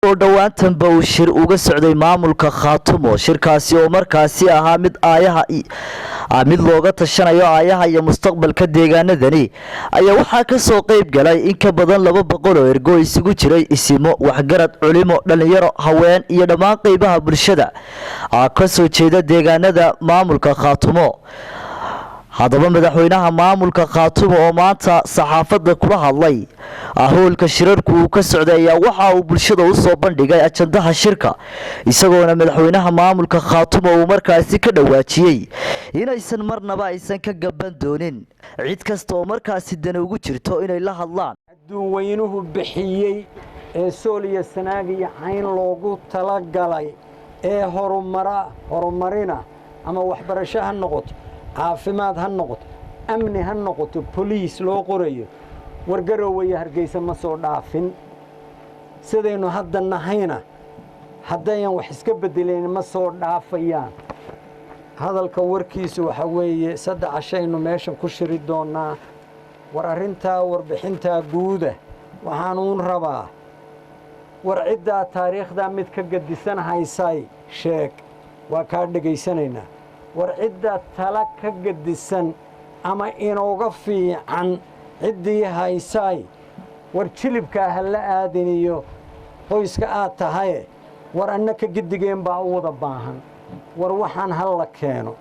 oo dhawaantanba uu shir uga socday maamulka Khaatumo shirkaasi oo markaasi ahaa mid looga tashanayo aayaha iyo mustaqbalka deegaanadani ayaa waxaa ka soo qayb galay in ka badan 200 oo ergo isugu jiray isimo waxgarad culimo dhalinyaro haween iyo dhammaan qaybaha bulshada ka soo jeeda deegaanada maamulka Khaatumo haddaba madaxweynaha maamulka Khaatumo oo maanta saxaafadda kula hadlay hoolka shirarku uu ka socday ayaa waxa uu bulshada u soo bandhigay ajandaha shirka isagoona madaxweynaha maamulka Khaatumo uu markaasi ka dhawaajiyay inaysan marnaba aysan ka gaban doonin cid kasta oo markaasi dan ugu jirto inay la hadlaan dadweynuhu bixiyay ee Sooliya Sanaag iyo Cayn loogu tala galay ee horumarina ama waxbarasho ha noqoto caafimaad ha noqoto amni ha noqoto police loo qorayo wargaroway Hargeysa ma soo dhaafin sidaynu hadda nahayna haddayaan wax iska bedeleen ma soo dhaafayaan hadalka warkiisu waxa weeye 3 cashaynu meesha ku shiri doonaa war arinta warbixinta guuda waxaan uun rabaa war cidda taariikhda mid ka gadisan haysay sheeg waa ka dhageysanaynaa war cidda tala ka gadisan ama inooga fiican ciddii haysay war jilibka hal aadiniyo qoyska aad tahay war annaka gidigeen baa u wada baahan war waxaan hal la keeno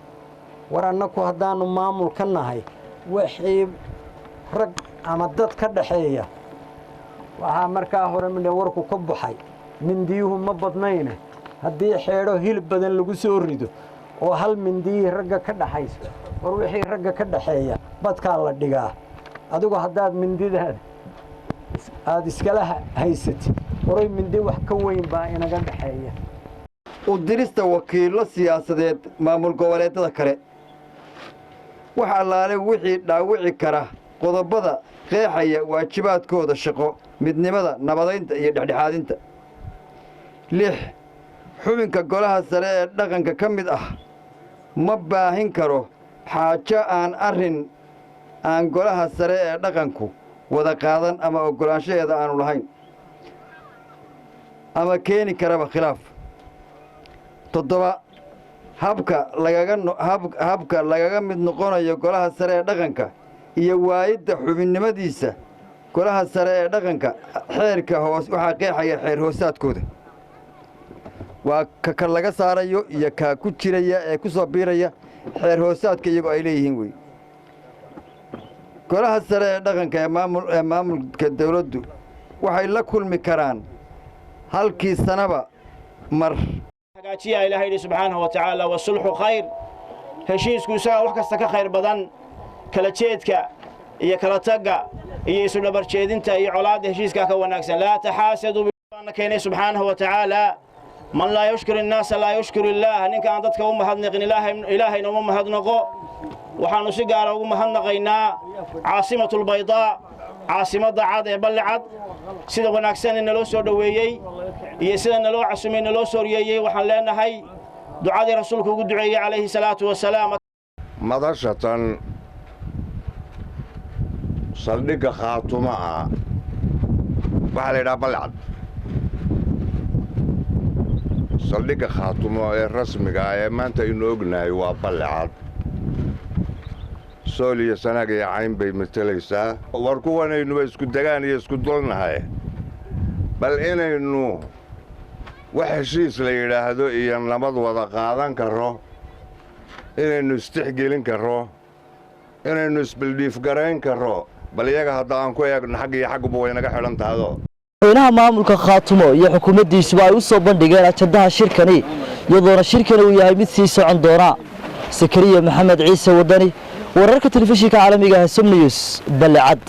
war annaku haddaanu maamul ka nahay wixii rag ama dad ka dhaxeeya waxa markaa hore warku ka baxay mindiyuhu ma badnayn haddii xeedho hilib badan lagu soo rido oo hal mindii ragga ka dhaxayso war wixii ragga ka dhaxeeya badka la dhigaa adigu haddaad mindidaad aad iskala haysatid waray mindi wax ka weyn baa inaga dhaxeeya u dirista wakiilo siyaasadeed maamul goboleedyada kale waxa allaale wixii dhaawici kara qodobada qeexaya waajibaadkooda shaqo midnimada nabadeynta iyo dhexdhexaadinta 6 xubinka golaha sare ee dhaqanka ka mid ah ma baahin karo xaajo aan golaha sare ee dhaqanku wada qaadan ama ogolaanshaheeda aanu lahayn ama keeni karaba khilaaf 7 habka lagaga mid noqonayo golaha sare ee dhaqanka iyo waayidda xubinnimadiisa golaha sare ee dhaqanka xeerka hoos waxa qeexaya xeer hoosaadkooda waa ka laga saarayo iyo ka ku jiraya ee ku soo biiraya xeer hoosaadka iyagu ay leeyihiin way golaha sare ee dhaqanka ee maamulka dawladdu waxay la kulmi karaan halkii sanaba mar hagaajiya ilaahay subhanahu wa ta'ala wa sulhu khayr heshiisku saa wax kasta ka khayr badan kala jeedka iyo kala taga iyo isu dhabar jeedinta iyo colaad heshiiska ka wanaagsan la taxaasadu bi keenay subhanahu wa ta'ala من لا يشكر الناس لا يشكر الله نك أن تذكر مهدنق إلهي نوم مهدنقو وحنو سجارة ومهدنقينا عاصمة البيضاء عاصمة ضعاد يبلعد سيدا وناكسان إن لو سور دويي يسيدا إن لو عاصمة إن لو سور يي وحن لنا هاي دعاء رسولك ودعي عليه الصلاة والسلام مدرسة صدق خاتمة وحلينا بلعد صدق خاتمه الرسمي ما أنت ينوجنا يوابلعاد Sooliya Sanaag iyo Cayn bay matalaysaa war kuwanaynu isku dagaan iyo isku dolnahay bal inaynu wax heshiis la yiraahdo iyo nabad wada qaadan karo inaynu istixgelin karo inaynu isbildhiif garayn karo bal iyaga hadda aan ku eegno xaq iyo xaqba way naga xiran taado madaxweynaha maamulka Khaatumo iyo xukuumaddiisu ay u soo bandhigeen ajandaha shirkani iyadoona shirkani uu yahay mid sii socon doona Sakariya Maxamed Ciise Wadani wararka telefishinka caalamiga ah Som News Balcad